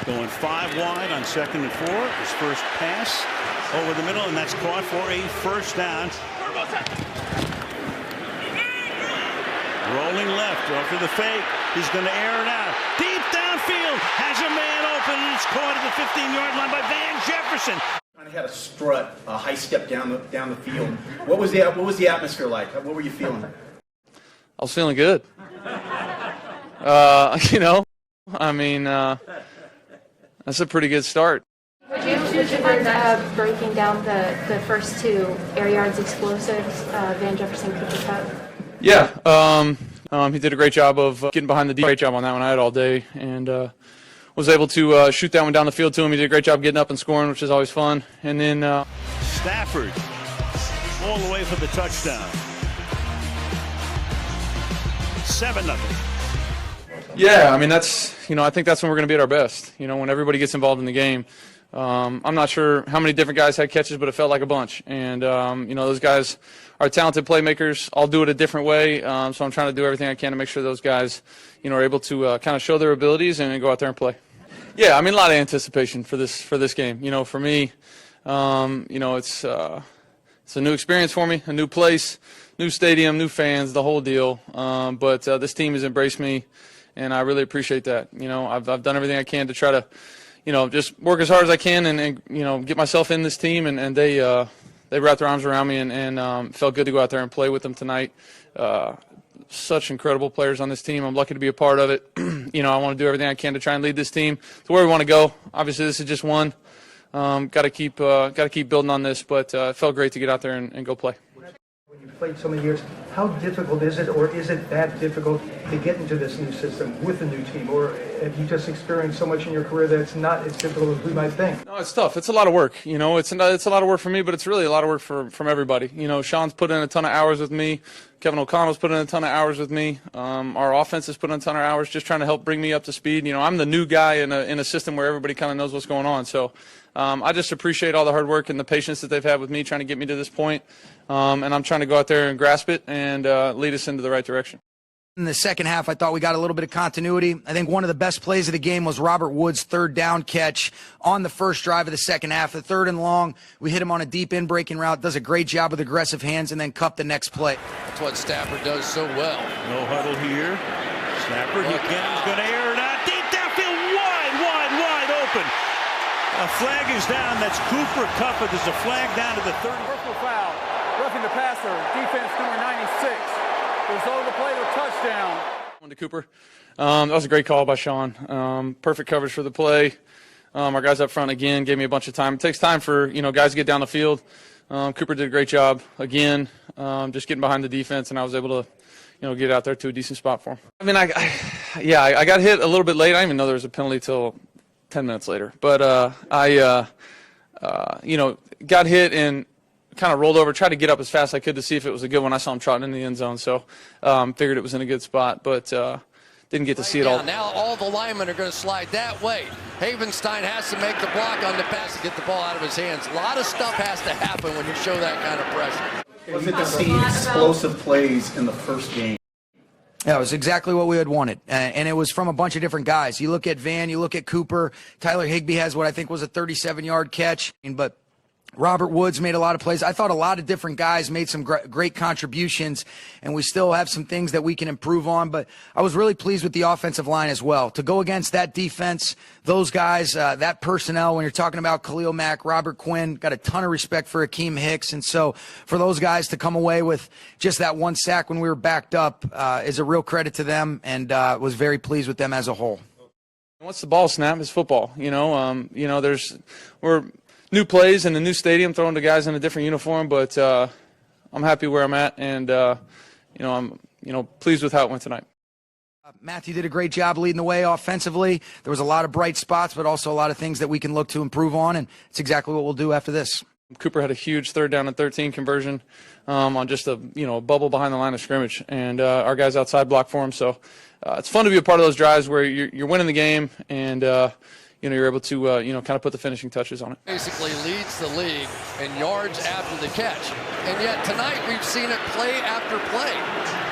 Going 5 wide on 2nd and 4. His first pass over the middle, and that's caught for a first down. Rolling left after the fake. He's going to air it out. Deep downfield. Has a man open, and it's caught at the 15-yard line by Van Jefferson. Kind of had a strut, a high step down the field. What was the atmosphere like? What were you feeling? I was feeling good. That's a pretty good start. Would you mind breaking down the first 2 air yards explosives, Van Jefferson, Cooper Kupp? Yeah, he did a great job of getting behind the great job on that one. I had all day and was able to shoot that one down the field to him. He did a great job getting up and scoring, which is always fun. And then Stafford all the way for the touchdown. 7-0. Yeah, I mean, I think that's when we're going to be at our best, when everybody gets involved in the game. I'm not sure how many different guys had catches, but it felt like a bunch. And, those guys are talented playmakers. I'll do it a different way. So I'm trying to do everything I can to make sure those guys, are able to kind of show their abilities and go out there and play. Yeah, I mean, a lot of anticipation for this game. For me, it's a new experience for me, a new place, new stadium, new fans, the whole deal. But this team has embraced me. And I really appreciate that. I've done everything I can to try to, just work as hard as I can and get myself in this team. And they wrapped their arms around me and felt good to go out there and play with them tonight. Such incredible players on this team. I'm lucky to be a part of it. I want to do everything I can to try and lead this team to where we want to go. Obviously, this is just one. Got to keep building on this, but it felt great to get out there and go play. When you've played so many years, how difficult is it, or is it that difficult to get into this new system with a new team? Or have you just experienced so much in your career that it's not as difficult as we might think? No, it's tough. It's a lot of work. It's a lot of work for me, but it's really a lot of work from everybody. Sean's put in a ton of hours with me. Kevin O'Connell's put in a ton of hours with me. Our offense has put in a ton of hours just trying to help bring me up to speed. I'm the new guy in a system where everybody kind of knows what's going on. So I just appreciate all the hard work and the patience that they've had with me trying to get me to this point. And I'm trying to go out there and grasp it and lead us into the right direction. In the second half, I thought we got a little bit of continuity. I think one of the best plays of the game was Robert Woods' third down catch on the first drive of the second half. The 3rd and long, we hit him on a deep in-breaking route, does a great job with aggressive hands, and then Kupp the next play. That's what Stafford does so well. No huddle here. Stafford again is going to air it out. Deep downfield, wide open. A flag is down. That's Cooper Kupp. There's a flag down to the 30. Personal foul. Roughing the passer. Defense number 96. Result of the play, the touchdown. To Cooper. That was a great call by Sean. Perfect coverage for the play. Our guys up front, again, gave me a bunch of time. It takes time for, guys to get down the field. Cooper did a great job, again, just getting behind the defense, and I was able to, get out there to a decent spot for him. I mean, I got hit a little bit late. I didn't even know there was a penalty till 10 minutes later. But I got hit and kind of rolled over, tried to get up as fast as I could to see if it was a good one. I saw him trotting in the end zone, so figured it was in a good spot, but didn't get to see it all. Now all the linemen are going to slide that way. Havenstein has to make the block on the pass to get the ball out of his hands. A lot of stuff has to happen when you show that kind of pressure. Was it to see explosive plays in the first game? Yeah, it was exactly what we had wanted, and it was from a bunch of different guys. You look at Van, you look at Cooper. Tyler Higbee has what I think was a 37-yard catch, but Robert Woods made a lot of plays. I thought a lot of different guys made some great contributions, and we still have some things that we can improve on. But I was really pleased with the offensive line as well. To go against that defense, those guys, that personnel, when you're talking about Khalil Mack, Robert Quinn, got a ton of respect for Akeem Hicks. And so for those guys to come away with just that one sack when we were backed up is a real credit to them, and was very pleased with them as a whole. Once the ball snap, it's football. We're new plays in a new stadium, throwing to guys in a different uniform, but I'm happy where I'm at, and I'm pleased with how it went tonight. Matthew did a great job leading the way offensively. There was a lot of bright spots, but also a lot of things that we can look to improve on, and it's exactly what we'll do after this. Cooper had a huge 3rd down and 13 conversion on just a bubble behind the line of scrimmage, and our guys outside blocked for him. So it's fun to be a part of those drives where you're winning the game, and you're able to kind of put the finishing touches on it. Basically leads the league in yards after the catch, and yet tonight we've seen it play after play.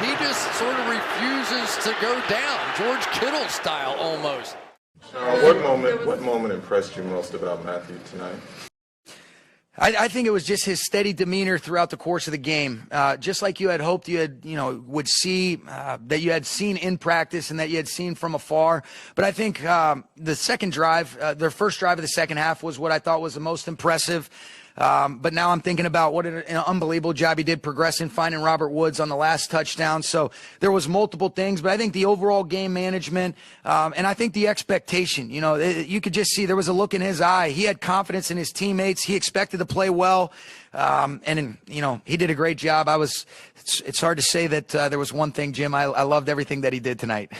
He just sort of refuses to go down, George Kittle style almost. What moment impressed you most about Matthew tonight? I think it was just his steady demeanor throughout the course of the game. Just like you had hoped would see, that you had seen in practice and that you had seen from afar. But I think the second drive, their first drive of the second half was what I thought was the most impressive. But now I'm thinking about what an unbelievable job he did progressing, finding Robert Woods on the last touchdown. So there was multiple things, but I think the overall game management, and I think the expectation, you could just see there was a look in his eye. He had confidence in his teammates. He expected to play well. And he did a great job. It's hard to say that there was one thing, Jim. I loved everything that he did tonight.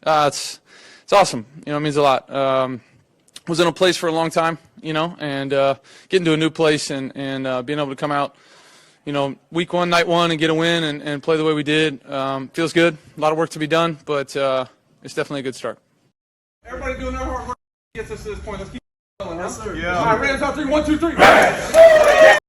It's awesome. It means a lot. Was in a place for a long time, and getting to a new place and being able to come out, week one, night one, and get a win and play the way we did feels good. A lot of work to be done, but it's definitely a good start. Everybody doing their hard work gets us to this point. Let's keep going. Yes, sir. Yeah. All right, Rams out 3, 1, 2, 3.